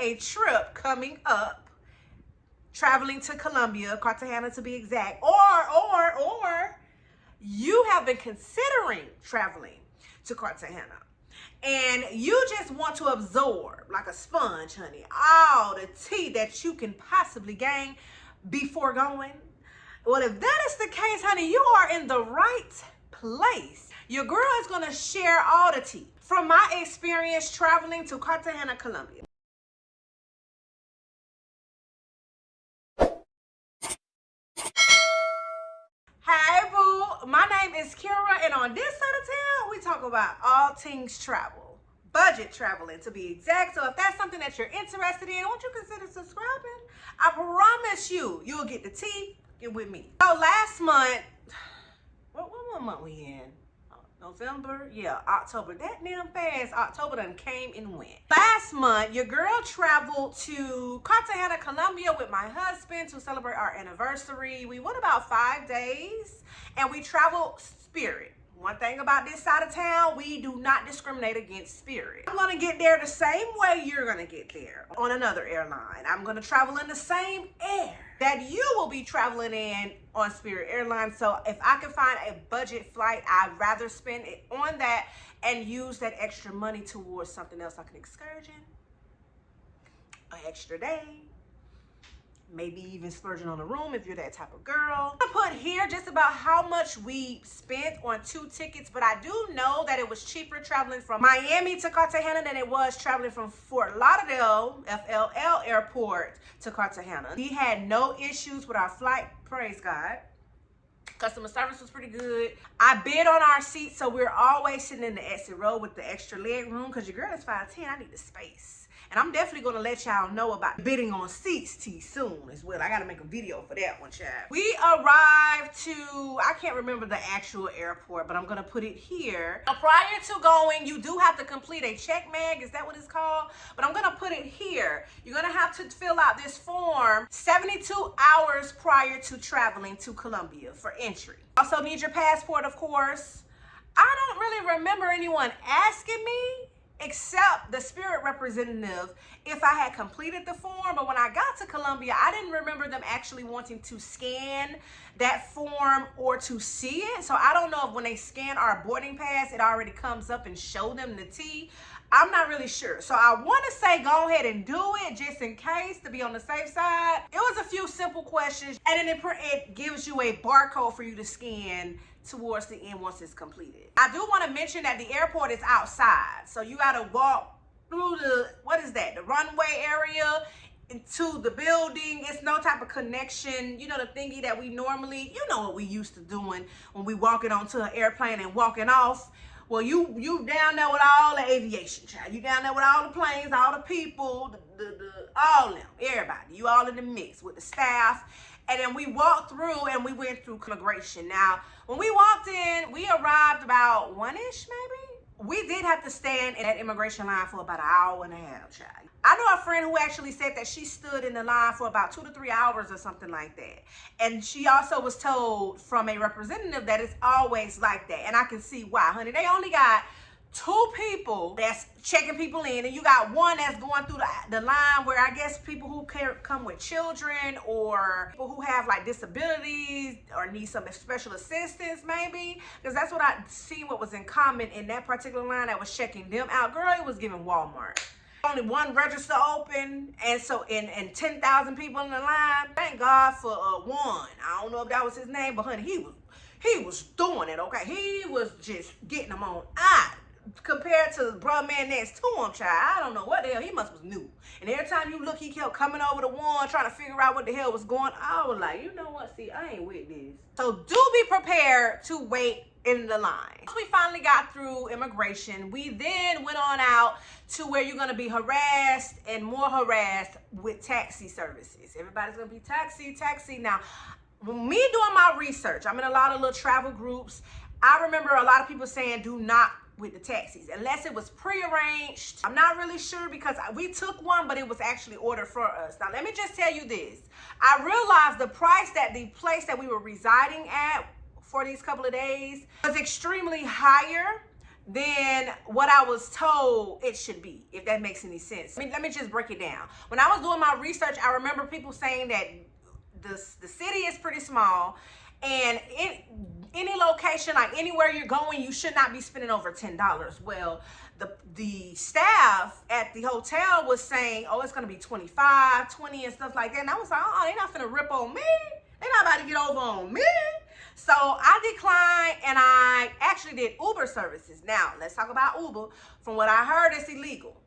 a trip coming up, traveling to Colombia, Cartagena to be exact, or you have been considering traveling to Cartagena and you just want to absorb like a sponge, honey, all the tea that you can possibly gain before going. Well, if that is the case, honey, you are in the right place. Your girl is going to share all the tea from my experience traveling to Cartagena, Colombia. Hey boo, my name is Kira, and on this side of town, we talk about all things travel, budget traveling to be exact. So if that's something that you're interested in, won't you consider subscribing? I promise you'll get the tea. Get with me. So last month, what month we in? November? Yeah, October. That damn fast. October done came and went. Last month, your girl traveled to Cartagena, Colombia with my husband to celebrate our anniversary. We went about 5 days and we traveled Spirit. One thing about this side of town, we do not discriminate against Spirit. I'm gonna get there the same way you're gonna get there on another airline. I'm gonna travel in the same air that you will be traveling in on Spirit Airlines. So if I can find a budget flight, I'd rather spend it on that and use that extra money towards something else like an excursion, an extra day, maybe even splurging on a room if you're that type of girl. I put here just about how much we spent on 2 tickets, but I do know that it was cheaper traveling from Miami to Cartagena than it was traveling from Fort Lauderdale, FLL airport to Cartagena. We had no issues with our flight, praise God. Customer service was pretty good. I bid on our seats, so we're always sitting in the exit row with the extra leg room because your girl is 5'10", I need the space. And I'm definitely going to let y'all know about bidding on seats soon as well. I got to make a video for that one, child. We arrived to, I can't remember the actual airport, but I'm going to put it here. Now, prior to going, you do have to complete a check mag. Is that what it's called? But I'm going to put it here. You're going to have to fill out this form 72 hours prior to traveling to Colombia for entry. Also need your passport, of course. I don't really remember anyone asking me, except the Spirit representative, if I had completed the form. But when I got to Colombia, I didn't remember them actually wanting to scan that form or to see it. So I don't know if when they scan our boarding pass, it already comes up and show them the T. I'm not really sure. So I want to say go ahead and do it just in case, to be on the safe side. It was a few simple questions, and then it gives you a barcode for you to scan towards the end once it's completed. I do want to mention that the airport is outside, so you got to walk through the, what is that, the runway area into the building. It's no type of connection, you know, the thingy that we normally, you know what we used to doing when we walking onto an airplane and walking off. Well, you down there with all the aviation, child. You down there with all the planes, all the people, all them, everybody. You all in the mix with the staff. And then we walked through and we went through immigration. Now, when we walked in, we arrived about 1-ish maybe. We did have to stand in that immigration line for about 1.5 hours, child. I know a friend who actually said that she stood in the line for about 2 to 3 hours or something like that. And she also was told from a representative that it's always like that. And I can see why, honey. They only got 2 people that's checking people in, and you got 1 that's going through the line where I guess people who come with children or people who have like disabilities or need some special assistance maybe, because that's what I see what was in common in that particular line that was checking them out. Girl, it was giving Walmart. Only 1 register open, and so and 10,000 people in the line. Thank God for 1. I don't know if that was his name, but honey, he was doing it, okay? He was just getting them on eye. Compared to the bruh man next to him, child, I don't know what the hell, he must was new. And every time you look, he kept coming over the one trying to figure out what the hell was going on. I was like, you know what, see, I ain't with this. So do be prepared to wait in the line. Once we finally got through immigration, we then went on out to where you're gonna be harassed and more harassed with taxi services. Everybody's gonna be taxi. Now, me doing my research, I'm in a lot of little travel groups. I remember a lot of people saying do not with the taxis unless it was prearranged. I'm not really sure because we took one, but it was actually ordered for us. Now let me just tell you this. I realized the price that the place that we were residing at for these couple of days was extremely higher than what I was told it should be, if that makes any sense. I mean, let me just break it down. When I was doing my research, I remember people saying that the city is pretty small, and in any location, like anywhere you're going, you should not be spending over $10. Well, the staff at the hotel was saying, oh, it's gonna be 25, 20 and stuff like that. And I was like, oh, they're not finna rip on me. They're not about to get over on me. So I declined, and I actually did Uber services. Now, let's talk about Uber. From what I heard, it's illegal.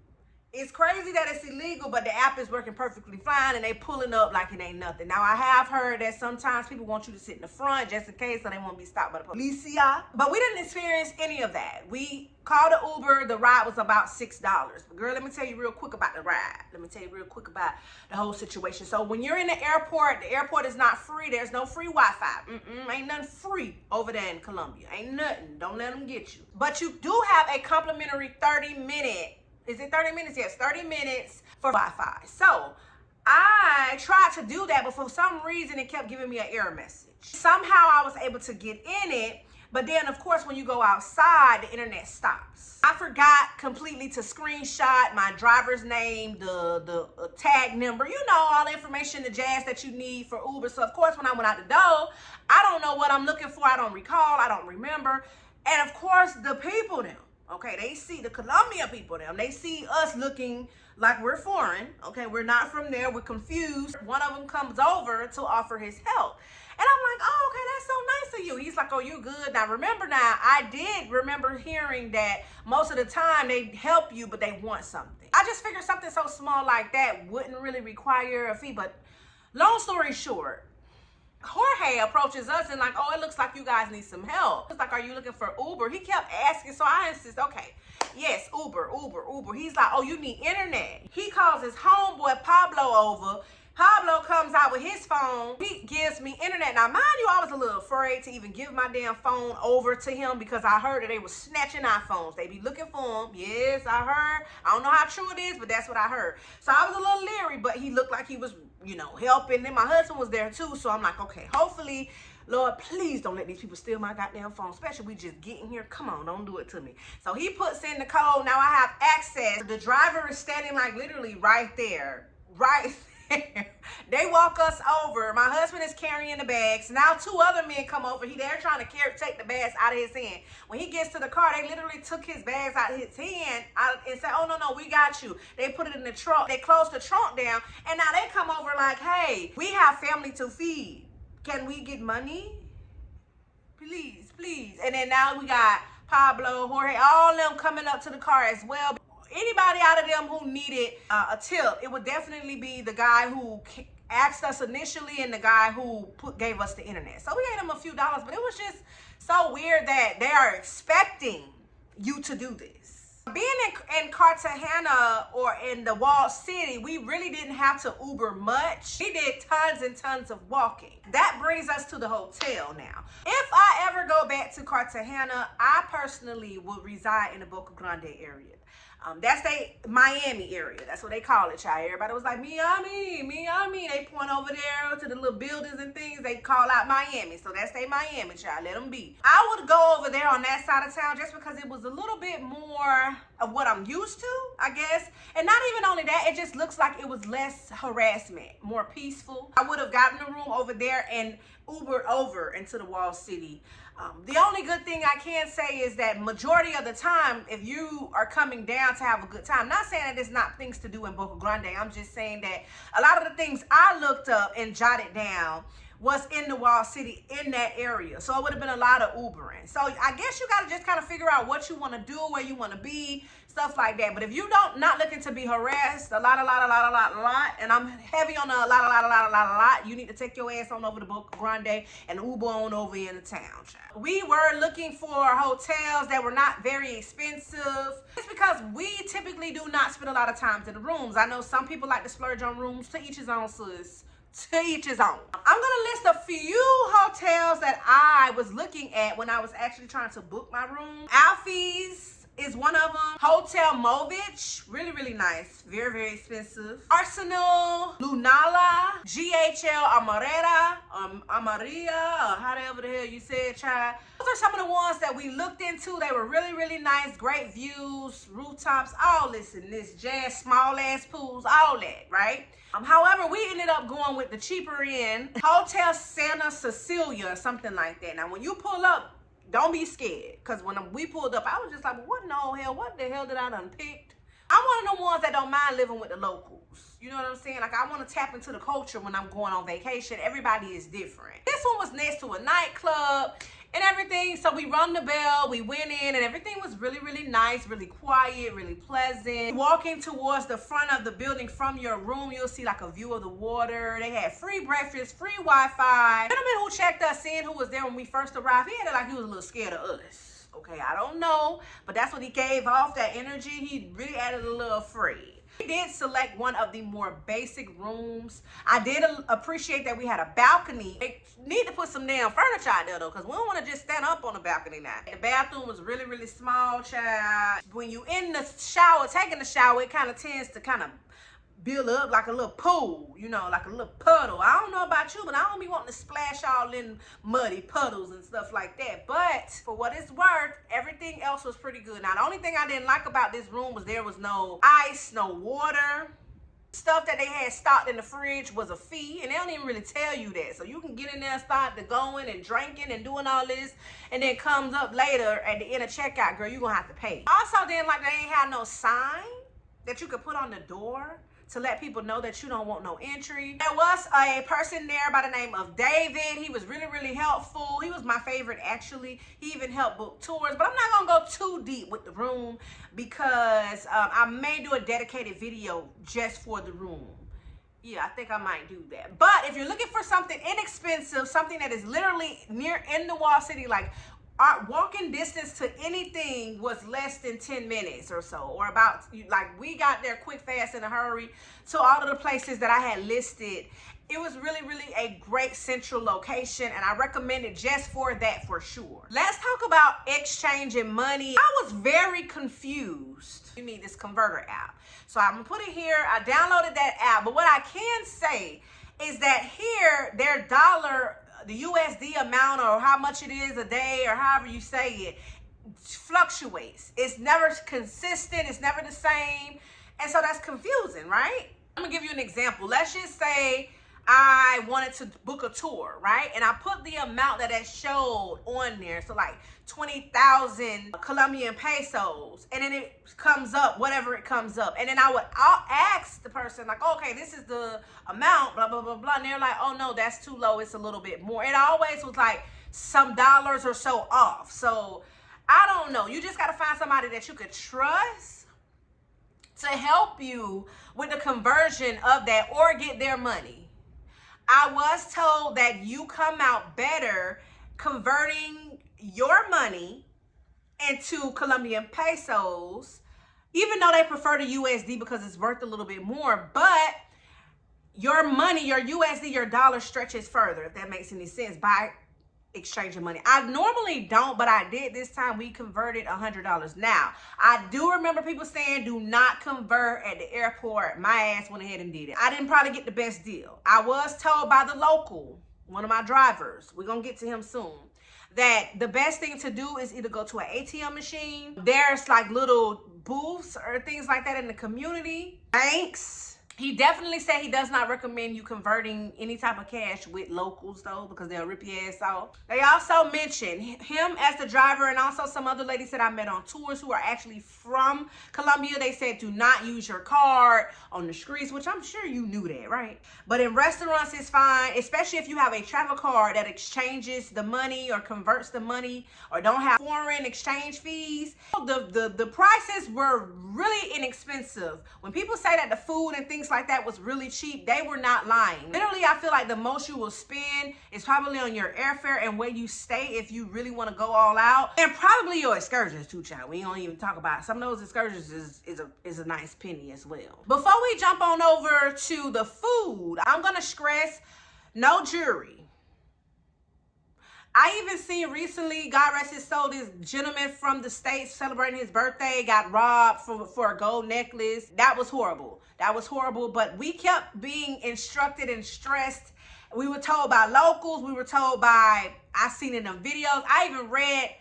It's crazy that it's illegal, but the app is working perfectly fine, and they pulling up like it ain't nothing. Now, I have heard that sometimes people want you to sit in the front just in case, so they won't be stopped by the police. But we didn't experience any of that. We called the Uber. The ride was about $6. But girl, let me tell you real quick about the ride. Let me tell you real quick about the whole situation. So when you're in the airport is not free. There's no free Wi-Fi. Ain't nothing free over there in Colombia. Ain't nothing. Don't let them get you. But you do have a complimentary 30-minute. Is it 30 minutes? Yes, 30 minutes for Wi-Fi. So I tried to do that, but for some reason it kept giving me an error message. Somehow I was able to get in it, but then of course when you go outside, the internet stops. I forgot completely to screenshot my driver's name, the tag number, you know, all the information, the jazz that you need for Uber. So of course when I went out the door, I don't know what I'm looking for. I don't recall. I don't remember. And of course the people them. Okay, they see the Colombian people, they see us looking like we're foreign. Okay, we're not from there. We're confused. One of them comes over to offer his help. And I'm like, oh, okay, that's so nice of you. He's like, oh, you good. Now, remember I did remember hearing that most of the time they help you, but they want something. I just figured something so small like that wouldn't really require a fee. But long story short, Jorge approaches us and like, oh, it looks like you guys need some help. It's like, are you looking for Uber? He kept asking, so I insist, okay, yes, Uber. He's like, oh, you need internet. He calls his homeboy Pablo over. Pablo comes out with his phone. He gives me internet. Now, mind you, I was a little afraid to even give my damn phone over to him because I heard that they were snatching our phones. They be looking for them. Yes, I heard. I don't know how true it is, but that's what I heard. So I was a little leery, but he looked like he was, you know, helping. And my husband was there too. So I'm like, okay, hopefully, Lord, please don't let these people steal my goddamn phone, especially we just getting here. Come on, don't do it to me. So he puts in the code. Now I have access. The driver is standing like literally right there. They walk us over. My husband is carrying the bags. Now 2 other men come over. They're trying to take the bags out of his hand. When he gets to the car, they literally took his bags out of his hand and said, oh, no, we got you. They put it in the trunk. They closed the trunk down. And now they come over like, hey, we have family to feed. Can we get money? Please. And then now we got Pablo, Jorge, all them coming up to the car as well. Anybody out of them who needed a tip, it would definitely be the guy who asked us initially and the guy who gave us the internet. So we gave them a few dollars, but it was just so weird that they are expecting you to do this. Being in Cartagena or in the walled city, we really didn't have to Uber much. We did tons and tons of walking. That brings us to the hotel now. If I ever go back to Cartagena, I personally would reside in the Boca Grande area. That's the Miami area. That's what they call it, child. Everybody was like, Miami. They point over there to the little buildings and things. They call out Miami. So that's their Miami, child. Let them be. I would go over there on that side of town just because it was a little bit more of what I'm used to, I guess. And not even only that, it just looks like it was less harassment, more peaceful. I would have gotten a room over there and Ubered over into the walled city. The only good thing I can say is that majority of the time, if you are coming down to have a good time, not saying that there's not things to do in Boca Grande, I'm just saying that a lot of the things I looked up and jotted down was in the walled city in that area. So it would have been a lot of Ubering. So I guess you got to just kind of figure out what you want to do, where you want to be, stuff like that. But if you not looking to be harassed, a lot, and I'm heavy on a lot, you need to take your ass on over to Boca Grande and Uber on over into town, child. We were looking for hotels that were not very expensive. It's because we typically do not spend a lot of time in the rooms. I know some people like to splurge on rooms. To each his own, sis. To each his own. I'm gonna list a few hotels that I was looking at when I was actually trying to book my room. Alfie's is one of them. Hotel Movich, really, really nice. Very, very expensive. Arsenal, Lunala, GHL Amaria, or however the hell you say it, child. Those are some of the ones that we looked into. They were really, really nice. Great views, rooftops, all this and this jazz, small ass pools, all that, right? However, we ended up going with the cheaper end, Hotel Santa Cecilia, or something like that. Now, when you pull up, don't be scared, because when we pulled up, I was just like, what in the hell? What the hell did I done picked? I'm one of the ones that don't mind living with the locals. You know what I'm saying? Like, I want to tap into the culture when I'm going on vacation. Everybody is different. This one was next to a nightclub and everything. So we rung the bell, we went in, and everything was really, really nice, really quiet, really pleasant. Walking towards the front of the building from your room, you'll see like a view of the water. They had free breakfast, free Wi-Fi. The gentleman who checked us in, who was there when we first arrived, he had it like he was a little scared of us. Okay, I don't know, but that's what he gave off, that energy. He really added a little afraid. We did select one of the more basic rooms. I did appreciate that we had a balcony. They need to put some damn furniture out there though, because we don't want to just stand up on the balcony now. The bathroom was really, really small, child. When you in the shower, taking the shower, it kind of tends to kind of build up like a little pool, you know, like a little puddle. I don't know about you, but I don't be wanting to splash all in muddy puddles and stuff like that. But for what it's worth, everything else was pretty good. Now, the only thing I didn't like about this room was there was no ice, no water. Stuff that they had stocked in the fridge was a fee, and they don't even really tell you that. So you can get in there and start to going and drinking and doing all this, and then comes up later at the end of checkout, girl, you're gonna have to pay. Also, then, like, they ain't had no sign that you could put on the door to let people know that you don't want no entry. There was a person there by the name of David. He was really, really helpful. He was my favorite, actually. He even helped book tours, but I'm not gonna go too deep with the room because I may do a dedicated video just for the room. Yeah, I think I might do that. But if you're looking for something inexpensive, something that is literally near in the wall city, like our walking distance to anything was less than 10 minutes or so, or about, like, we got there quick, fast, in a hurry to all of the places that I had listed. It was really, really a great central location, and I recommend it just for that for sure. Let's talk about exchanging money. I was very confused. You need this converter app. So I'm gonna put it here. I downloaded that app, but what I can say is that here, their dollar, the USD amount, or how much it is a day, or however you say it, fluctuates. It's never consistent. It's never the same. And so that's confusing, right? I'm gonna give you an example. Let's just say I wanted to book a tour, right? And I put the amount that showed on there. So like 20,000 Colombian pesos. And then it comes up, whatever it comes up. And then I'll ask the person, like, okay, this is the amount, blah, blah, blah, blah. And they're like, oh no, that's too low. It's a little bit more. It always was like some dollars or so off. So I don't know. You just got to find somebody that you could trust to help you with the conversion of that, or get their money. I was told that you come out better converting your money into Colombian pesos, even though they prefer the USD because it's worth a little bit more, but your money, your USD, your dollar stretches further, if that makes any sense, by exchanging money. I normally don't, but I did this time. We converted $100. Now, I do remember people saying do not convert at the airport. My ass went ahead and did it. I didn't probably get the best deal. I was told by the local, one of my drivers, we're gonna get to him soon, that the best thing to do is either go to an ATM machine. There's like little booths or things like that in the community. Banks. He definitely said he does not recommend you converting any type of cash with locals though, because they'll rip your ass off. They also mentioned him as the driver, and also some other ladies that I met on tours who are actually from Colombia. They said do not use your card on the streets, which I'm sure you knew that, right? But in restaurants it's fine, especially if you have a travel card that exchanges the money or converts the money, or don't have foreign exchange fees. The prices were really inexpensive. When people say that the food and things like that was really cheap, they were not lying. Literally, I feel like the most you will spend is probably on your airfare and where you stay if you really want to go all out, and probably your excursions too, child. We don't even talk about it. Some of those excursions is a nice penny as well. Before we jump on over to the food, I'm gonna stress no jewelry, I even seen recently, God rest his soul, this gentleman from the States celebrating his birthday got robbed for a gold necklace. That was horrible. That was horrible. But we kept being instructed and stressed. We were told by locals. We were told by, I seen in them videos. I even read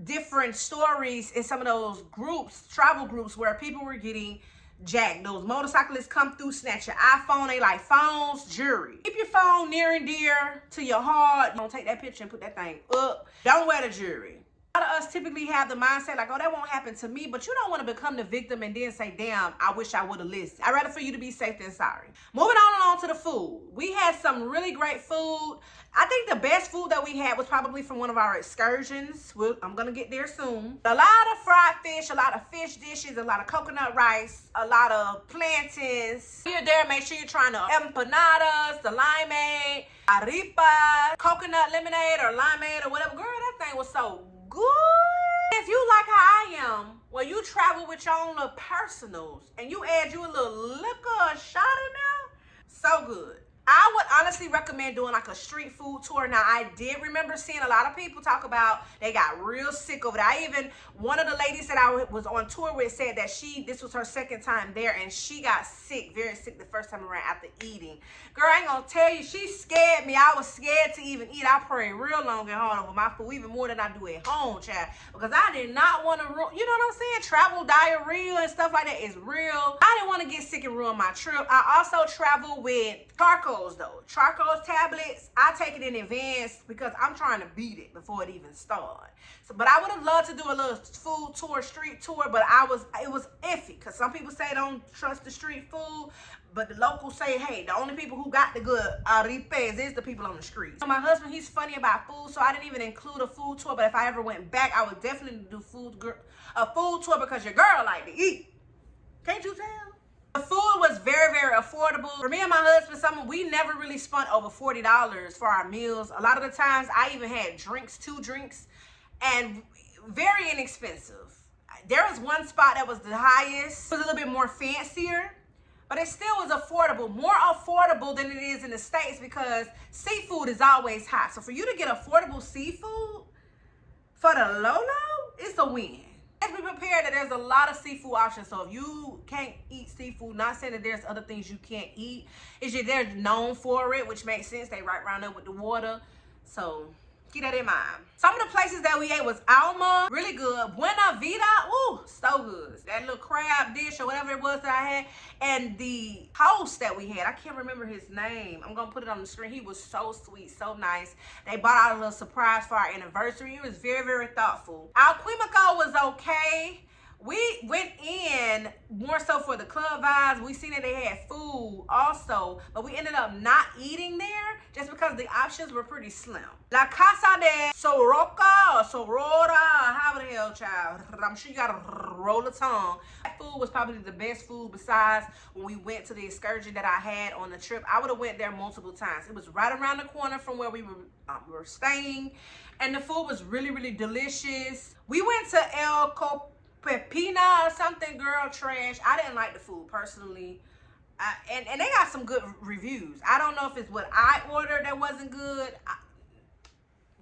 different stories in some of those groups, travel groups, where people were getting jacked. Those motorcyclists come through, snatch your iPhone. They like phones, jewelry. Keep your phone near and dear to your heart. Don't take that picture and put that thing up. Don't wear the jewelry. A lot of us typically have the mindset like, oh, that won't happen to me, but you don't want to become the victim and then say, damn, I wish I would have listened. I'd rather for you to be safe than sorry. Moving on to the food. We had some really great food. I think the best food that we had was probably from one of our excursions. I'm going to get there soon. A lot of fried fish, a lot of fish dishes, a lot of coconut rice, a lot of plantains. When you're there, make sure you're trying the empanadas, the limeade, arepa, coconut lemonade or limeade or whatever. Girl, that thing was so good. If you like how I am, when you travel with your own little personals and you add you a little liquor or shot in there, so good. I would honestly recommend doing like a street food tour. Now, I did remember seeing a lot of people talk about they got real sick over there. One of the ladies that I was on tour with said that this was her second time there and she got sick, very sick the first time around after eating. Girl, I ain't gonna tell you, she scared me. I was scared to even eat. I prayed real long and hard over my food, even more than I do at home, child. Because I did not want to, you know what I'm saying? Travel diarrhea and stuff like that is real. I didn't want to get sick and ruin my trip. I also travel with charcoals though. Charcoal tablets, I take it in advance because I'm trying to beat it before it even starts. So, but I would have loved to do a little food tour, street tour, but it was iffy because some people say don't trust the street food, but the locals say, hey, the only people who got the good arepas is the people on the street. So my husband, he's funny about food, so I didn't even include a food tour, but if I ever went back, I would definitely do a food tour because your girl like to eat. Can't you tell? The food was very, very affordable. For me and my husband, we never really spent over $40 for our meals. A lot of the times, I even had two drinks, and very inexpensive. There was one spot that was the highest. It was a little bit more fancier, but it still was affordable. More affordable than it is in the States because seafood is always high. So for you to get affordable seafood for the low, it's a win. Let's be prepared that there's a lot of seafood options. So if you can't eat seafood, not saying that there's other things you can't eat. It's just they're known for it, which makes sense. They right around there with the water. So keep that in mind. Some of the places that we ate was Alma, really good. Buena Vida, ooh, so good. That little crab dish or whatever it was that I had. And the host that we had, I can't remember his name. I'm gonna put it on the screen. He was so sweet, so nice. They bought out a little surprise for our anniversary. It was very, very thoughtful. Alquimico was okay. We went in more so for the club vibes. We seen that they had food also, but we ended up not eating there just because the options were pretty slim. La Casa de Soroca or Sorora, however the hell, child. I'm sure you gotta roll a tongue. That food was probably the best food besides when we went to the excursion that I had on the trip. I would have went there multiple times. It was right around the corner from where we were staying, and the food was really, really delicious. We went to El Pepina or something, girl, trash. I didn't like the food personally. And they got some good reviews. I don't know if it's what I ordered that wasn't good.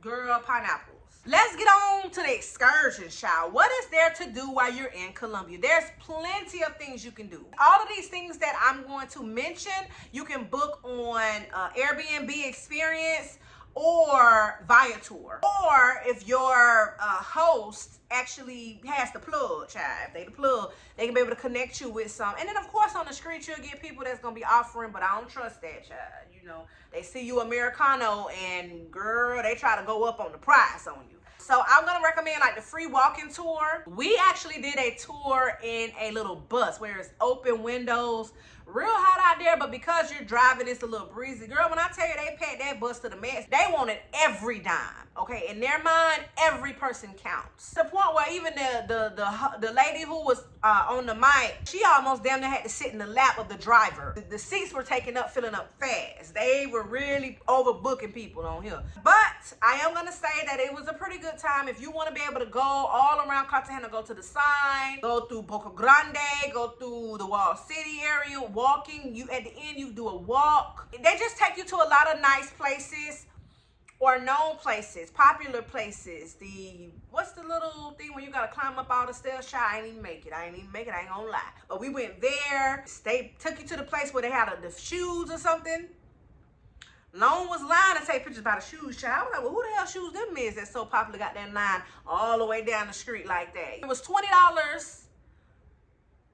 Girl, pineapples. Let's get on to the excursion, child. What is there to do while you're in Colombia? There's plenty of things you can do. All of these things that I'm going to mention, you can book on Airbnb Experience or Viator. Or if your host actually has the plug, child. If they the plug, they can be able to connect you with some. And then, of course, on the street, you'll get people that's going to be offering, but I don't trust that, child. You know, they see you Americano and, girl, they try to go up on the price on you. So I'm going to recommend like the free walking tour. We actually did a tour in a little bus where it's open windows, real hot out there, but because you're driving, it's a little breezy. Girl, when I tell you they packed that bus to the max, they wanted every dime, okay? In their mind, every person counts. To the point where even the lady who was on the mic, she almost damn near had to sit in the lap of the driver. The seats were taken up, filling up fast. They were really overbooking people on here. But I am gonna say that it was a pretty good time. If you want to be able to go all around Cartagena, go to the sign, go through Boca Grande, go through the Wall City area, walking, you at the end you do a walk. They just take you to a lot of nice places. or known places, popular places. What's the little thing where you gotta climb up all the stairs? Child, I ain't even make it. I ain't gonna lie. But we went there. They took you to the place where they had the shoes or something. Lone was lying to take pictures about the shoes, child. I was like, well, who the hell shoes them is that's so popular, got that line all the way down the street like that? It was $20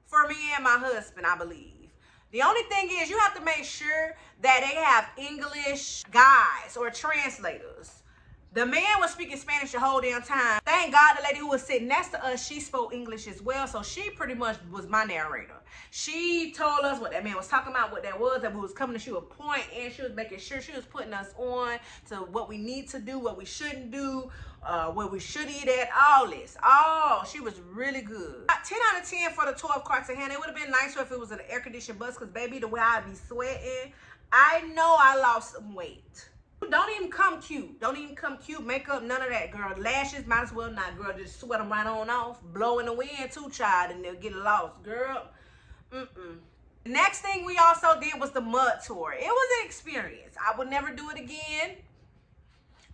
for me and my husband, I believe. The only thing is you have to make sure that they have English guides or translators. The man was speaking Spanish the whole damn time. Thank God the lady who was sitting next to us, she spoke English as well. So she pretty much was my narrator. She told us what that man was talking about, what that was, that we was coming to shoot a point, and she was making sure she was putting us on to what we need to do, what we shouldn't do, where we should eat at, all this. Oh, she was really good. 10 out of 10 for the tour of Cartagena. It would have been nicer if it was an air-conditioned bus, because baby, the way I be sweating, I know I lost some weight. Don't even come cute. Don't even come cute. Makeup, none of that, girl. Lashes, might as well not, girl. Just sweat them right on off. Blow in the wind too, child, and they'll get lost, girl. Next thing we also did was the mud tour. It was an experience. I would never do it again,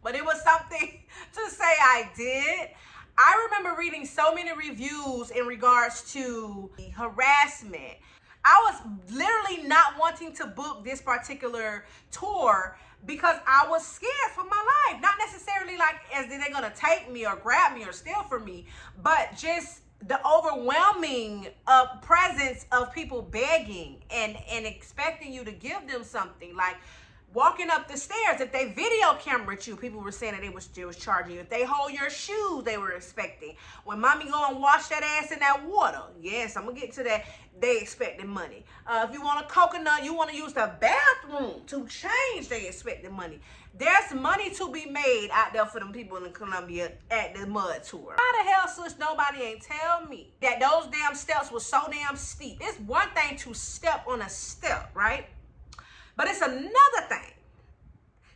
but it was something to say I did. I remember reading so many reviews in regards to harassment. I was literally not wanting to book this particular tour because I was scared for my life. Not necessarily like as they're gonna take me or grab me or steal from me, but just the overwhelming presence of people begging and expecting you to give them something. Like walking up the stairs, if they video camera you, people were saying that they was charging you. If they hold your shoes, they were expecting. When mommy go and wash that ass in that water, yes, I'm gonna get to that, they expecting money. If you want a coconut, you want to use the bathroom to change, they expecting money. There's money to be made out there for them people in Colombia at the mud tour. How the hell, sis, nobody ain't tell me that those damn steps were so damn steep? It's one thing to step on a step, right? But it's another thing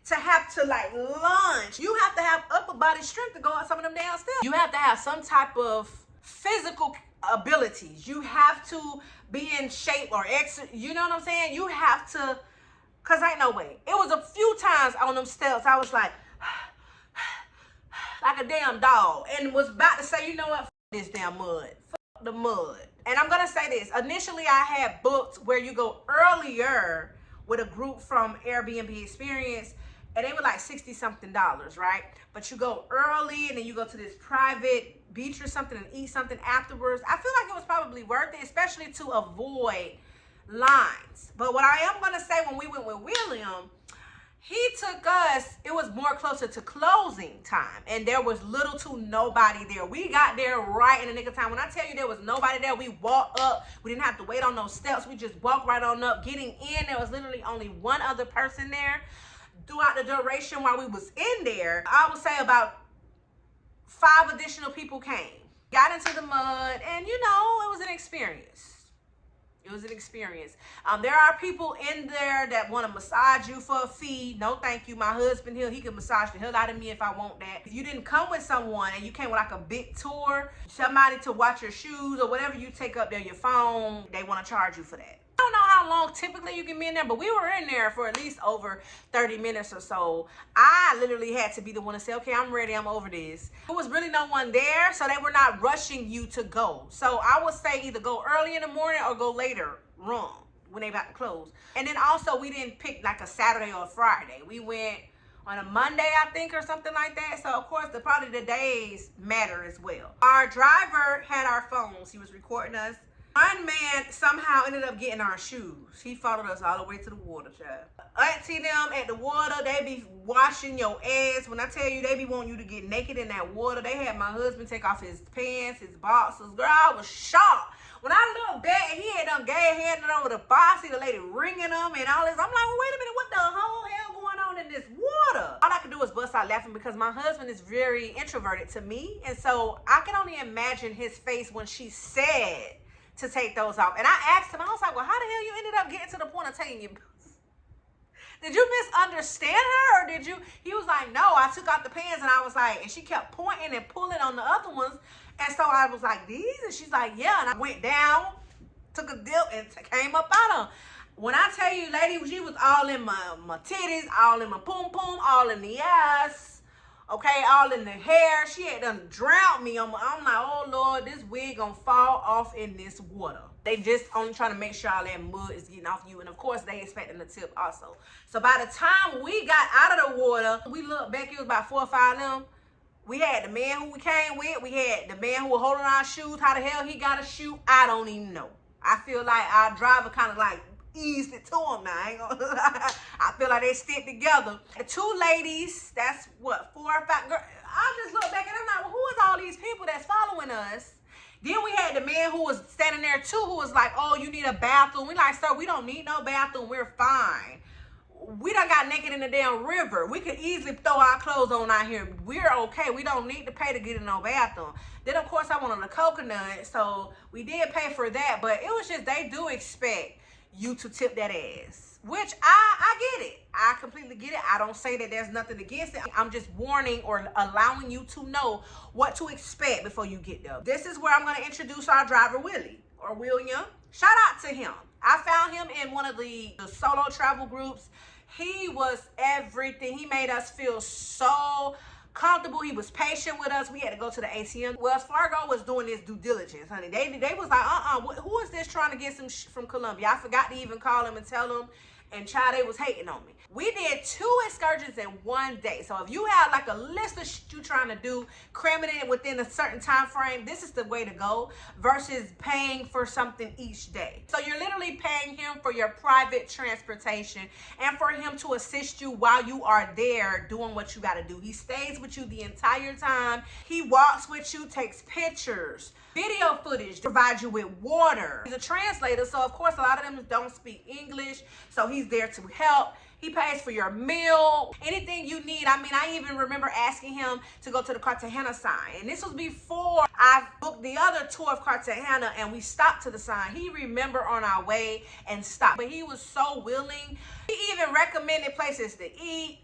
to have to like lunge. You have to have upper body strength to go up some of them damn steps. You have to have some type of physical abilities. You have to be in shape or you know what I'm saying? You have to, cause ain't no way. It was a few times on them steps I was like a damn dog, and was about to say, you know what, this damn mud, the mud. And I'm gonna say this, initially I had booked where you go earlier with a group from Airbnb Experience, and they were like $60 something, right? But you go early and then you go to this private beach or something and eat something afterwards. I feel like it was probably worth it, especially to avoid lines. But what I am gonna say, when we went with William, he took us, it was more closer to closing time, and there was little to nobody there. We got there right in the nick of time. When I tell you there was nobody there, we walked up. We didn't have to wait on those steps. We just walked right on up. Getting in, there was literally only one other person there. Throughout the duration while we was in there, I would say about 5 additional people came. Got into the mud, and you know, it was an experience. It was an experience. There are people in there that want to massage you for a fee. No, thank you. My husband here, he can massage the hell out of me if I want that. If you didn't come with someone and you came with like a big tour, somebody to watch your shoes or whatever you take up there, your phone, they want to charge you for that. I don't know how long typically you can be in there, but we were in there for at least over 30 minutes or so. I literally had to be the one to say, okay, I'm ready, I'm over this. There was really no one there, so they were not rushing you to go. So I would say either go early in the morning or go later, wrong, when they about to close. And then also we didn't pick like a Saturday or a Friday. We went on a Monday, I think, or something like that. So of course, probably the days matter as well. Our driver had our phones. He was recording us. One man somehow ended up getting our shoes. He followed us all the way to the water, child. Auntie them at the water, they be washing your ass. When I tell you, they be wanting you to get naked in that water. They had my husband take off his pants, his boxers. Girl, I was shocked. When I looked back, he had done handed over the box. See the lady ringing them and all this. I'm like, well, wait a minute, what the whole hell going on in this water? All I could do was bust out laughing because my husband is very introverted to me. And so I can only imagine his face when she said to take those off. And I asked him, I was like, well, how the hell you ended up getting to the point of taking your, did you misunderstand her, or did you? He was like, no, I took out the pants. And I was like, and she kept pointing and pulling on the other ones. And so I was like, these? And she's like, yeah. And I went down, took a dip, and came up out of them. When I tell you, lady, she was all in my titties, all in my pum pum, all in the ass, okay, all in the hair. She had done drowned me. I'm like, oh Lord, this wig gonna fall off in this water. They just only trying to make sure all that mud is getting off you, and of course they expecting the tip also. So by the time we got out of the water, we looked back, it was about 4 or 5 of them. We had the man who we came with, we had the man who was holding our shoes. How the hell he got a shoe, I don't even know. I feel like our driver kind of like eased it to him now. I ain't gonna lie. I feel like they stick together. The 2 ladies, that's what, 4 or 5 girls. I just look back and I'm like, well, who is all these people that's following us? Then we had the man who was standing there too, who was like, oh, you need a bathroom. We like, sir, we don't need no bathroom. We're fine. We done got naked in the damn river. We could easily throw our clothes on out here. We're okay. We don't need to pay to get in no bathroom. Then, of course, I wanted a coconut, so we did pay for that. But it was just, they do expect you to tip that ass, which I get it. I completely get it. I don't say that there's nothing against it. I'm just warning or allowing you to know what to expect before you get there. This is where I'm going to introduce our driver, Willie, or William. Shout out to him. I found him in one of the solo travel groups. He was everything. He made us feel so comfortable. He was patient with us. We had to go to the ATM. Wells Fargo was doing this due diligence, honey. They was like, who is this trying to get some from Colombia? I forgot to even call him and tell him. And child, they was hating on me. We did 2 excursions in one day. So if you have like a list of shit you trying to do, cramming it within a certain time frame, this is the way to go versus paying for something each day. So you're literally paying him for your private transportation and for him to assist you while you are there doing what you got to do. He stays with you the entire time. He walks with you, takes pictures, video footage, provides you with water. He's a translator, so of course a lot of them don't speak English, so he's there to help. He pays for your meal, anything you need. I mean, I even remember asking him to go to the Cartagena sign, and this was before I booked the other tour of Cartagena, and we stopped to the sign. He remembered on our way and stopped, but he was so willing. He even recommended places to eat.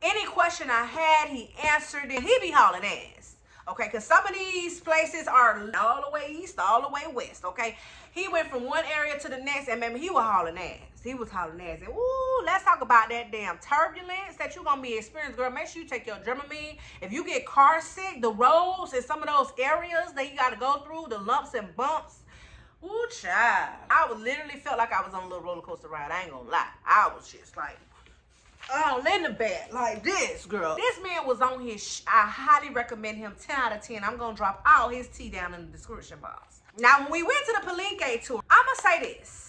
Any question I had, he answered it. He be hauling ass. Okay, because some of these places are all the way east, all the way west, okay? He went from one area to the next, and maybe he was hauling ass. He was hauling ass. And ooh, let's talk about that damn turbulence that you're going to be experiencing, girl. Make sure you take your Dramamine. If you get car sick, the roads in some of those areas that you got to go through, the lumps and bumps, ooh, child. I would literally felt like I was on a little roller coaster ride. I ain't going to lie. I was just like, oh, in the bed like this, girl. This man was on his I highly recommend him. 10 out of 10. I'm gonna drop all his tea down in the description box. Now, when we went to the Palenque tour, I'ma say this.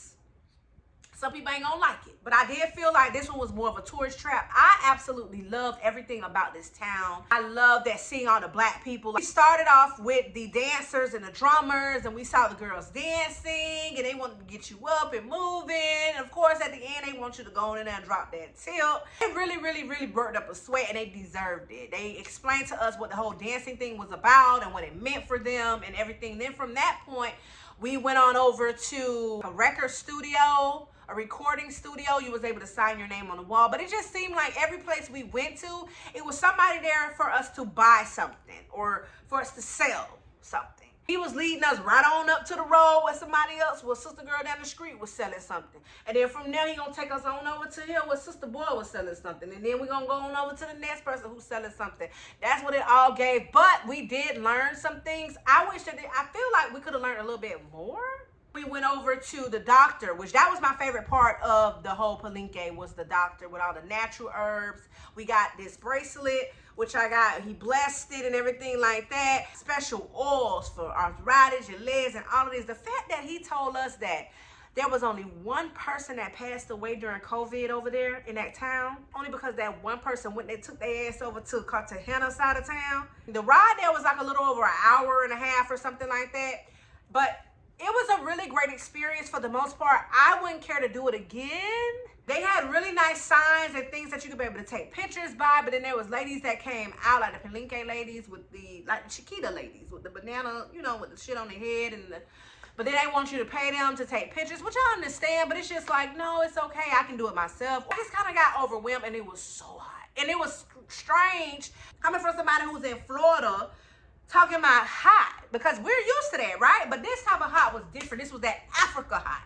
Some people ain't gonna like it, but I did feel like this one was more of a tourist trap. I absolutely loved everything about this town. I love that seeing all the black people. We started off with the dancers and the drummers, and we saw the girls dancing, and they wanted to get you up and moving. And of course, at the end, they want you to go in there and drop that tip. It really, really, really burnt up a sweat, and they deserved it. They explained to us what the whole dancing thing was about and what it meant for them and everything. Then from that point, we went on over to a record studio, a recording studio. You was able to sign your name on the wall. But it just seemed like every place we went to, it was somebody there for us to buy something or for us to sell something. He was leading us right on up to the road where somebody else, where Sister Girl down the street was selling something. And then from there, he gonna take us on over to here where Sister Boy was selling something. And then we gonna go on over to the next person who's selling something. That's what it all gave. But we did learn some things. I wish that I feel like we could have learned a little bit more. We went over to the doctor, which that was my favorite part of the whole Palenque, was the doctor with all the natural herbs. We got this bracelet, which I got, he blessed it and everything like that. Special oils for arthritis, your legs, and all of this. The fact that he told us that there was only one person that passed away during COVID over there in that town, only because that one person went, they took their ass over to Cartagena side of town. The ride there was like a little over an hour and a half or something like that. But it was a really great experience for the most part. I wouldn't care to do it again. They had really nice signs and things that you could be able to take pictures by, but then there was ladies that came out, like the Palenque ladies with the, like the Chiquita ladies with the banana, you know, with the shit on their head, and but then they want you to pay them to take pictures, which I understand, but it's just like, no, it's okay, I can do it myself. I just kind of got overwhelmed, and it was so hot. And it was strange coming from somebody who's in Florida, talking about hot, because we're used to that, right? But this type of hot was different. This was that Africa hot.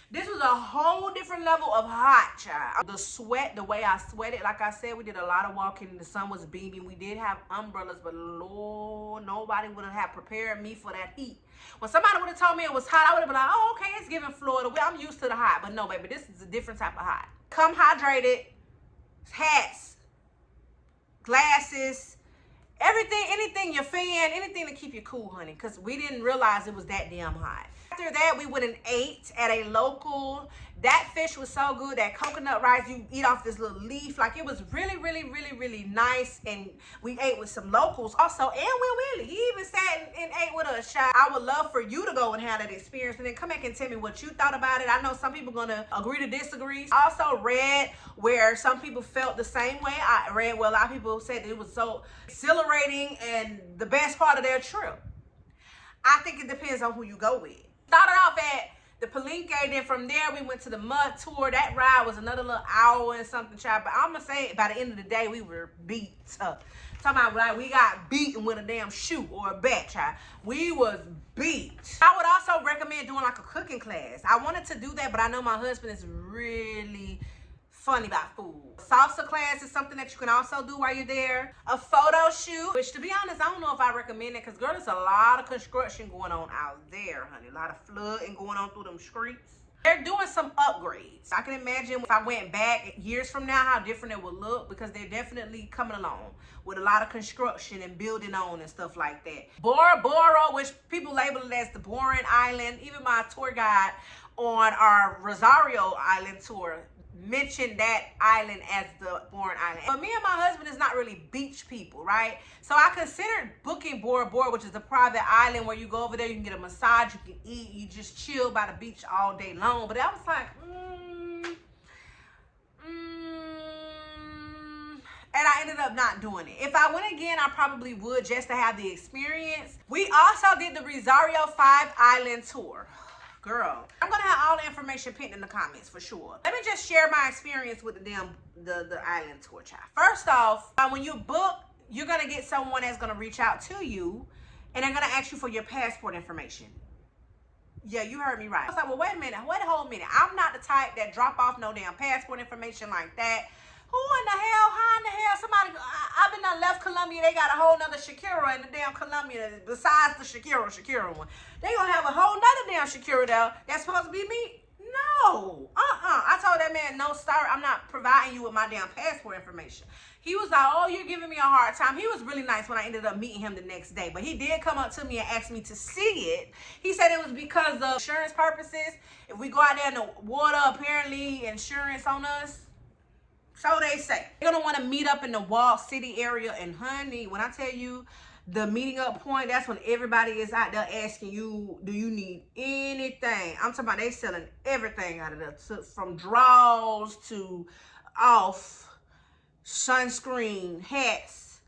This was a whole different level of hot, child. The sweat, the way I sweated, like I said, we did a lot of walking. The sun was beaming. We did have umbrellas, but Lord, nobody would have prepared me for that heat. When somebody would have told me it was hot, I would have been like, oh, okay, it's giving Florida. I'm used to the hot. But no, baby, this is a different type of hot. Come hydrated, hats, glasses, everything, anything, your fan, anything to keep you cool, honey, because we didn't realize it was that damn hot. After that, we went and ate at a local. That fish was so good. That coconut rice, you eat off this little leaf. Like, it was really, really, really, really nice. And we ate with some locals also. And Will Willie, he even sat and ate with us, child. I would love for you to go and have that experience. And then come back and tell me what you thought about it. I know some people going to agree to disagree. I also read where some people felt the same way. I read where a lot of people said that it was so exhilarating and the best part of their trip. I think it depends on who you go with. Started off at the Palenque, then from there we went to the mud tour. That ride was another little hour and something, child. But I'm gonna say by the end of the day we were beat up. Talking about like we got beaten with a damn shoe or a bat, child. We was beat. I would also recommend doing like a cooking class. I wanted to do that, but I know my husband is really funny about food. Salsa class is something that you can also do while you're there. A photo shoot, which to be honest, I don't know if I recommend it because girl, there's a lot of construction going on out there, honey. A lot of flooding going on through them streets. They're doing some upgrades. I can imagine if I went back years from now, how different it would look because they're definitely coming along with a lot of construction and building on and stuff like that. Bora Bora, which people label it as the boring island. Even my tour guide on our Rosario island tour mentioned that island as the boring island. But me and my husband is not really beach people, right? So I considered booking Bora Bora, which is a private island where you go over there, you can get a massage, you can eat, you just chill by the beach all day long. But I was like, and I ended up not doing it. If I went again, I probably would just to have the experience. We also did the Rosario 5 Island tour. Girl, I'm gonna have all the information pinned in the comments for sure. Let me just share my experience with the island tour, child. First off, when you book, you're gonna get someone that's gonna reach out to you and they're gonna ask you for your passport information. Yeah, you heard me right. I was like, well, wait a minute, wait a whole minute. I'm not the type that drop off no damn passport information like that. Who in the hell, how in the hell, somebody, I've been done left Colombia, they got a whole nother Shakira in the damn Colombia, besides the Shakira one. They gonna have a whole nother damn Shakira there, that's supposed to be me? No, I told that man, no, sorry, I'm not providing you with my damn passport information. He was like, oh, you're giving me a hard time. He was really nice when I ended up meeting him the next day, but he did come up to me and ask me to see it. He said it was because of insurance purposes. If we go out there in the water, apparently insurance on us. So they say. You're gonna want to meet up in the Wall City area, and honey, when I tell you the meeting up point, that's when everybody is out there asking you, do you need anything? I'm talking about they selling everything out of there, from draws to off, sunscreen, hats,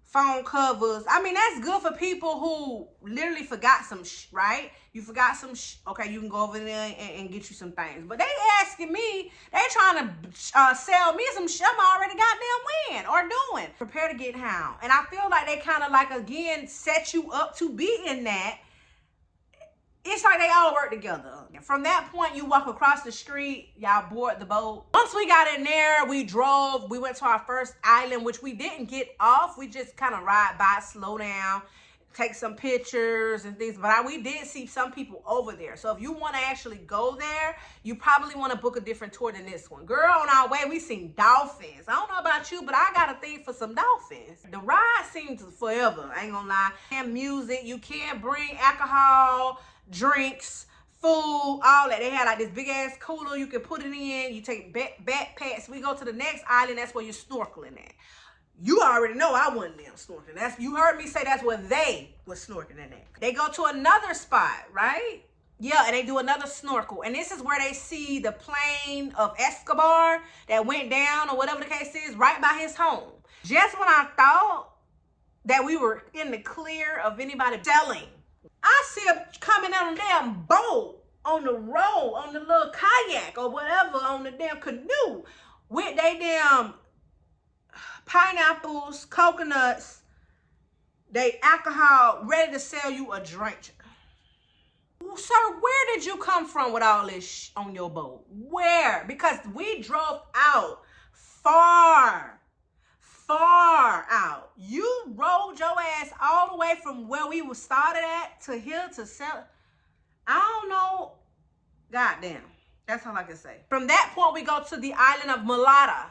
phone covers. I mean, that's good for people who literally forgot some right? You forgot some okay, you can go over there and get you some things. But they asking me, they trying to sell me some shit I'm already goddamn wearing or doing. Prepare to get hound. And I feel like they kind of like, again, set you up to be in that. It's like they all work together. From that point, you walk across the street, y'all board the boat. Once we got in there, we drove. We went to our first island, which we didn't get off. We just kind of ride by, slow down, take some pictures and things. But we did see some people over there. So if you want to actually go there, you probably want to book a different tour than this one. Girl, on our way, we seen dolphins. I don't know about you, but I got a thing for some dolphins. The ride seems forever. I ain't gonna lie. And music, you can't bring alcohol, drinks, food, all that. They had like this big ass cooler you can put it in. You take backpacks. We go to the next island. That's where you're snorkeling at. You already know I wasn't there snorkeling. That's, you heard me say that's where they was snorkeling at. They go to another spot, right? Yeah, and they do another snorkel. And this is where they see the plane of Escobar that went down or whatever the case is right by his home. Just when I thought that we were in the clear of anybody selling, I see them coming on a damn boat, on the road, on the little kayak or whatever, on the damn canoe with they damn pineapples, coconuts, they alcohol, ready to sell you a drink. Sir, where did you come from with all this on your boat? Where? Because we drove out far out. You rode your ass all the way from where we were started at to here to sell. I don't know. Goddamn. That's all I can say. From that point, we go to the island of Malata.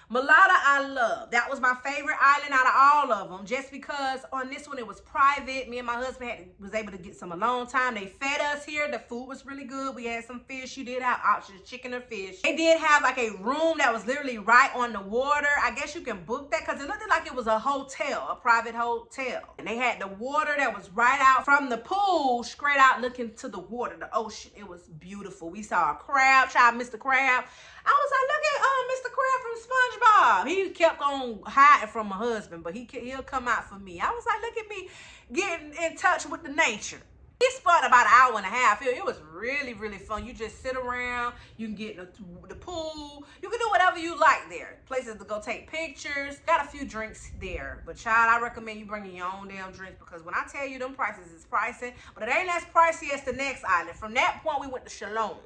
Malata, I love. That was my favorite island out of all of them, just because on this one it was private. Me and my husband was able to get some alone time. They fed us here. The food was really good. We had some fish. You did have options, chicken or fish. They did have like a room that was literally right on the water. I guess you can book that because it looked like it was a hotel, a private hotel. And they had the water that was right out from the pool, straight out looking to the water, the ocean. It was beautiful. We saw a crab. Child, Mr. Crab. I was like, look at Mr. Crab from SpongeBob. He kept on hiding from my husband, but he'll come out for me. I was like, look at me getting in touch with the nature. He spent about an hour and a half. It was really, really fun. You just sit around. You can get in the pool. You can do whatever you like there. Places to go take pictures. Got a few drinks there. But child, I recommend you bringing your own damn drinks because when I tell you them prices is pricing, but it ain't as pricey as the next island. From that point, we went to Chalon.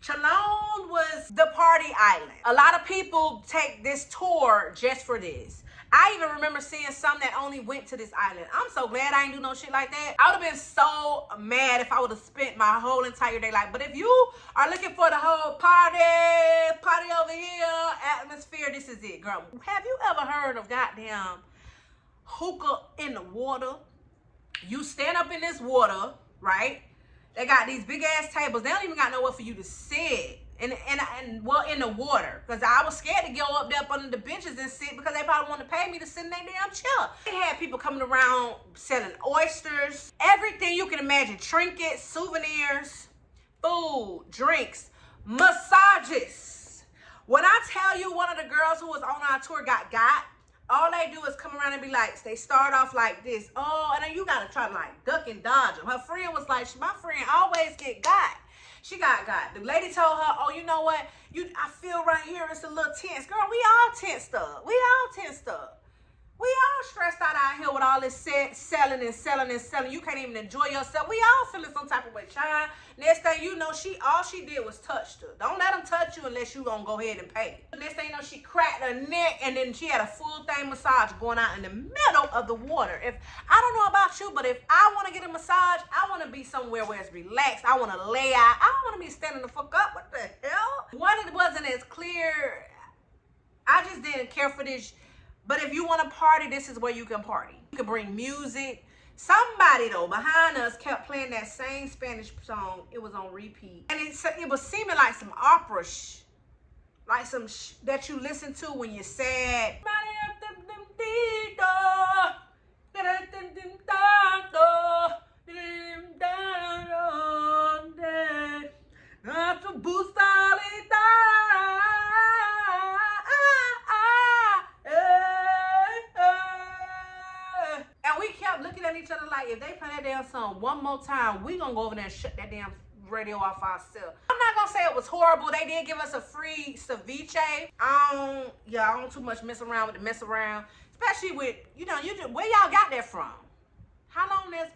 Chalon was the party island. A lot of people take this tour just for this. I even remember seeing some that only went to this island. I'm so glad I ain't do no shit like that. I would have been so mad if I would have spent my whole entire day like, but if you are looking for the whole party over here, atmosphere, this is it, girl. Have you ever heard of goddamn hookah in the water? You stand up in this water, right? They got these big ass tables. They don't even got nowhere for you to sit. And well, in the water. Because I was scared to go up there up under the benches and sit because they probably want to pay me to sit in their damn chair. They had people coming around selling oysters. Everything you can imagine. Trinkets, souvenirs, food, drinks, massages. When I tell you one of the girls who was on our tour got, all they do is come around and be like, they start off like this. Oh, and then you got to try to like duck and dodge them. Her friend was like, my friend always get got. She got. The lady told her, oh, you know what? I feel right here it's a little tense. Girl, we all tensed up. We all stressed out here with all this selling. You can't even enjoy yourself. We all feeling some type of way, child. Next thing you know, all she did was touch her. Don't let them touch you unless you gonna go ahead and pay. Next thing you know, she cracked her neck and then she had a full thing massage going out in the middle of the water. I don't know about you, but if I want to get a massage, I want to be somewhere where it's relaxed. I want to lay out. I don't want to be standing the fuck up. What the hell? One, it wasn't as clear. I just didn't care for this. But if you want to party, this is where you can party. You can bring music. Somebody, though, behind us kept playing that same Spanish song. It was on repeat. And it was seeming like some opera, like some that you listen to when you're sad. Looking at each other like, if they play that damn song one more time, we gonna go over there and shut that damn radio off ourselves. I'm not gonna say it was horrible. They did give us a free ceviche. I don't too much mess around with the mess around, especially with, where y'all got that from? How long that's,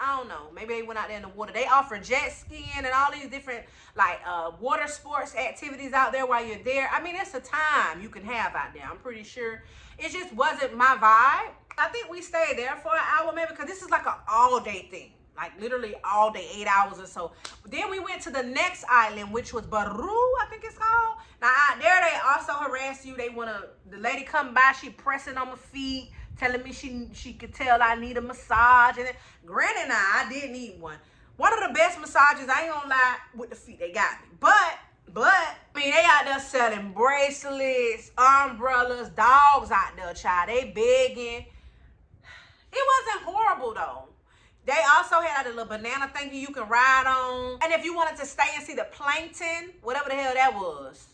I don't know. Maybe they went out there in the water. They offer jet skiing and all these different like water sports activities out there while you're there. It's a time you can have out there. I'm pretty sure it just wasn't my vibe. I think we stayed there for an hour maybe because this is like an all-day thing. Like literally all day, 8 hours or so. Then we went to the next island, which was Baru, I think it's called. Now out there they also harass you. The lady come by, she pressing on my feet, telling me she could tell I need a massage. And then, granted, I did need one. One of the best massages, I ain't gonna lie, with the feet, they got me. But they out there selling bracelets, umbrellas, dogs out there, child. They begging. It wasn't horrible though. They also had a little banana thingy you can ride on. And if you wanted to stay and see the plankton, whatever the hell that was,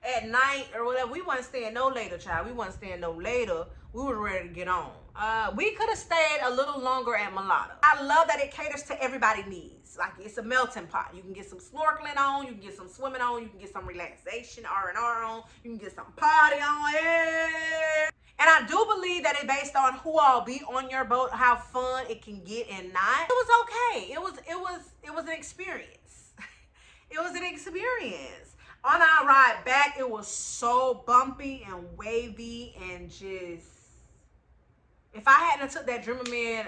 at night or whatever, we wasn't staying no later, child. We wasn't staying no later. We were ready to get on. We could have stayed a little longer at Mulatto. I love that it caters to everybody's needs. Like, it's a melting pot. You can get some snorkeling on, you can get some swimming on, you can get some relaxation, R&R on, you can get some party on. Yeah. And I do believe that it based on who all be on your boat, how fun it can get and not. It was okay. It was an experience. It was an experience. On our ride back, it was so bumpy and wavy and just, if I hadn't took that Dramamine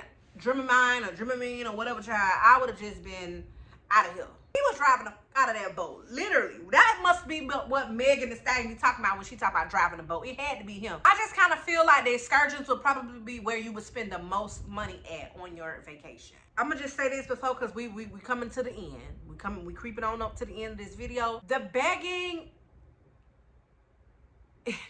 or whatever child, I would have just been out of here. He was driving out of that boat, literally. That must be what Megan Thee Stallion be talking about when she talk about driving a boat. It had to be him. I just kind of feel like the excursions would probably be where you would spend the most money at on your vacation. I'm gonna just say this before, because we coming to the end. We creeping on up to the end of this video. The begging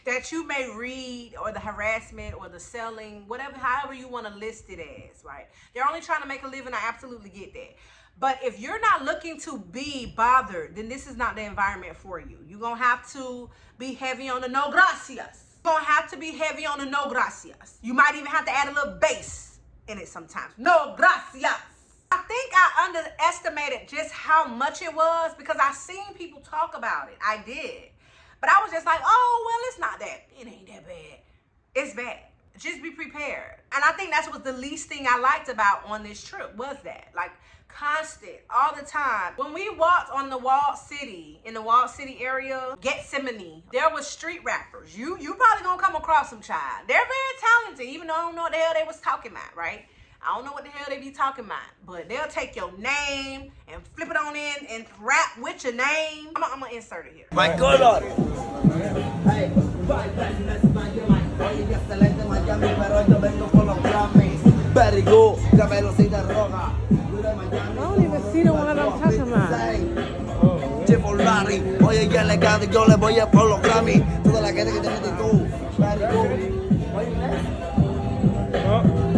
that you may read, or the harassment or the selling, whatever, however you want to list it as, right? They're only trying to make a living. I absolutely get that. But if you're not looking to be bothered, then this is not the environment for you. You're going to have to be heavy on the no gracias. You're going to have to be heavy on the no gracias. You might even have to add a little bass in it sometimes. No gracias. I think I underestimated just how much it was, because I seen people talk about it. I did. But I was just like, oh, well, it's not that. It ain't that bad. It's bad. Just be prepared. And I think that's what the least thing I liked about on this trip was that. Like, constant, all the time. When we walked on the walled city, in the walled city area, Gethsemane, there was street rappers. You probably gonna come across some child. They're very talented, even though I don't know what the hell they was talking about, right? I don't know what the hell they be talking about, but they'll take your name and flip it on in and rap with your name. I'm gonna insert it here. My color. Very good. La velocidad roja. I don't even see the one I'm talking about. Larry, oye, ya le canto, yo le voy a por los Grammy. Toda la gente que te mete tú. Very good.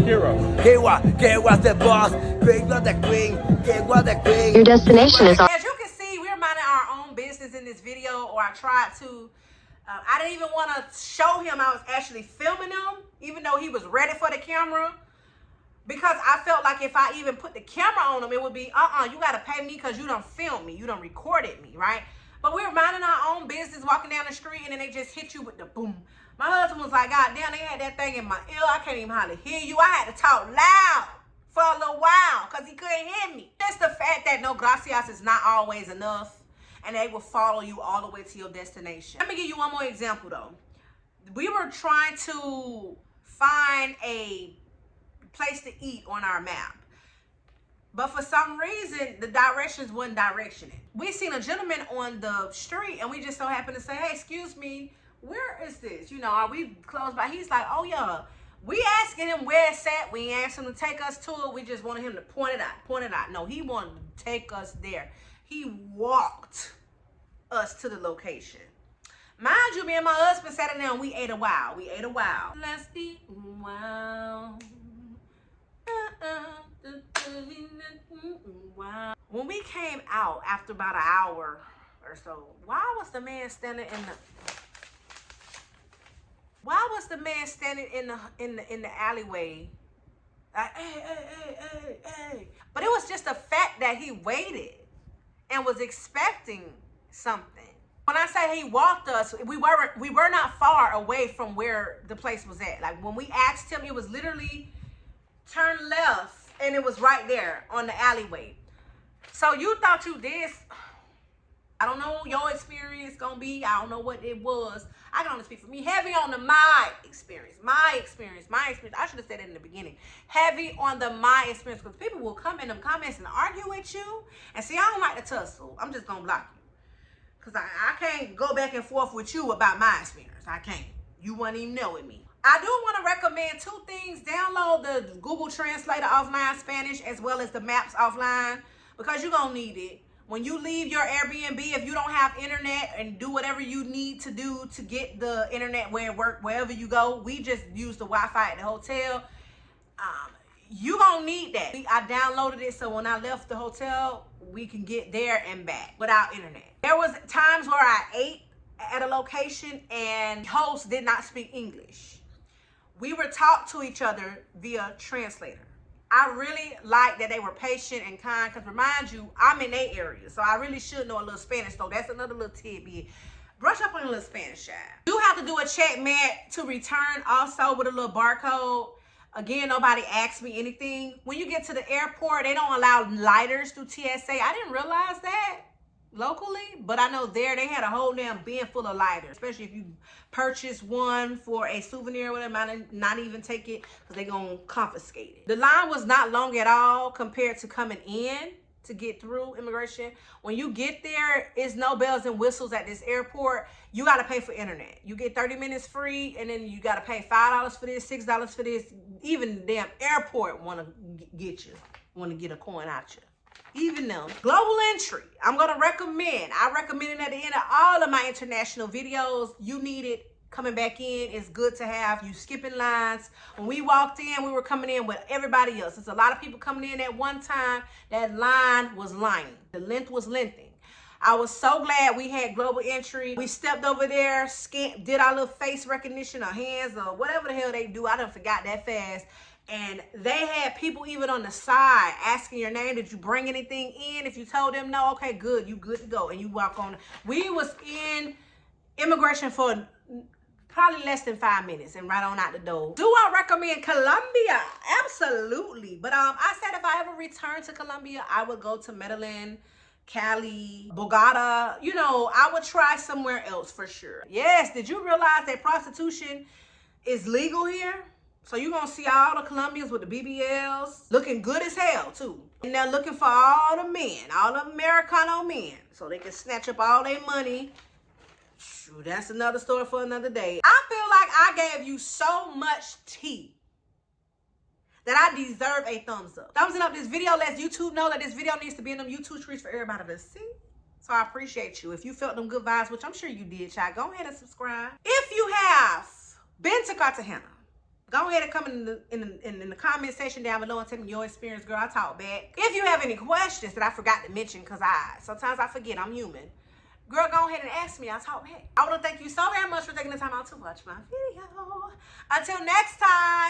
Kira the boss. Queen was the queen. Queen was the queen. Your destination is on. As you can see, we're minding our own business in this video, or I tried to. I didn't even want to show him I was actually filming him, even though he was ready for the camera. Because I felt like if I even put the camera on him, it would be, you got to pay me because you done filmed me. You done recorded me, right? But we were minding our own business, walking down the street, and then they just hit you with the boom. My husband was like, God damn, they had that thing in my ear. I can't even hardly hear you. I had to talk loud for a little while because he couldn't hear me. Just the fact that no gracias is not always enough, and they will follow you all the way to your destination. Let me give you one more example, though. We were trying to find a place to eat on our map, but for some reason the directions wasn't directioning. We seen a gentleman on the street, and we just so happened to say, hey, excuse me, where is this? You know, are we close by? He's like, oh yeah. We asking him where it's at. We ain't asked him to take us to it. We just wanted him to point it out. No, he wanted to take us there. He walked us to the location. Mind you, me and my husband sat in there and we ate a while. Let's eat a while. When we came out after about an hour or so, why was the man standing in the alleyway? Like, hey. But it was just the fact that he waited and was expecting something. When I say he walked us, we were not far away from where the place was at. Like, when we asked him, it was literally turn left, and it was right there on the alleyway. So you thought you did. I don't know your experience gonna be. I don't know what it was. I can only speak for me. Heavy on the my experience. I should have said it in the beginning. Heavy on the my experience, because people will come in them comments and argue with you. And see, I don't like to tussle. I'm just gonna block you, because I can't go back and forth with you about my experience. I can't. You won't even know with me. I do want to recommend two things. Download the Google Translator offline Spanish, as well as the maps offline, because you're going to need it. When you leave your Airbnb, if you don't have internet, and do whatever you need to do to get the internet where it works, wherever you go. We just use the Wi-Fi at the hotel. You going to need that. I downloaded it so when I left the hotel, we can get there and back without internet. There was times where I ate at a location and host did not speak English. we were talked to each other via translator. I really like that they were patient and kind, because remind you, I'm in their area, so I really should know a little Spanish, so that's another little tidbit. Brush up on a little Spanish, child. You have to do a check mat to return also with a little barcode. Again, nobody asked me anything. When you get to the airport, they don't allow lighters through TSA. I didn't realize that locally, but I know there they had a whole damn bin full of lighters, especially if you purchase one for a souvenir or whatever, might not even take it because they're gonna confiscate it. The line was not long at all compared to coming in to get through immigration. When you get there, it's no bells and whistles at this airport. You got to pay for internet. You get 30 minutes free, and then you got to pay $5 for this, $6 for this. Even the damn airport want to get you, want to get a coin out you. Even them. Global entry. I recommend it at the end of all of my international videos. You need it coming back in. It's good to have. You skipping lines. When we walked in, we were coming in with everybody else. There's a lot of people coming in at one time. That line was lining. The length was lengthening. I was so glad we had global entry. We stepped over there, did our little face recognition or hands or whatever the hell they do. I done forgot that fast. And they had people even on the side asking your name. Did you bring anything in? If you told them no, okay, good. You good to go. And you walk on. We was in immigration for probably less than 5 minutes and right on out the door. Do I recommend Colombia? Absolutely. But I said if I ever return to Colombia, I would go to Medellin, Cali, Bogota. You know, I would try somewhere else for sure. Yes, did you realize that prostitution is legal here? So you're going to see all the Colombians with the BBLs looking good as hell, too. And they're looking for all the men, all the Americano men, so they can snatch up all their money. Shoot, that's another story for another day. I feel like I gave you so much tea that I deserve a thumbs up. Thumbs up this video lets YouTube know that this video needs to be in them YouTube streets for everybody to see. So I appreciate you. If you felt them good vibes, which I'm sure you did, child, go ahead and subscribe. If you have been to Cartagena, go ahead and come in the comment section down below and tell me your experience, girl. I'll talk back. If you have any questions that I forgot to mention, because sometimes I forget, I'm human. Girl, go ahead and ask me. I'll talk back. I want to thank you so very much for taking the time out to watch my video. Until next time.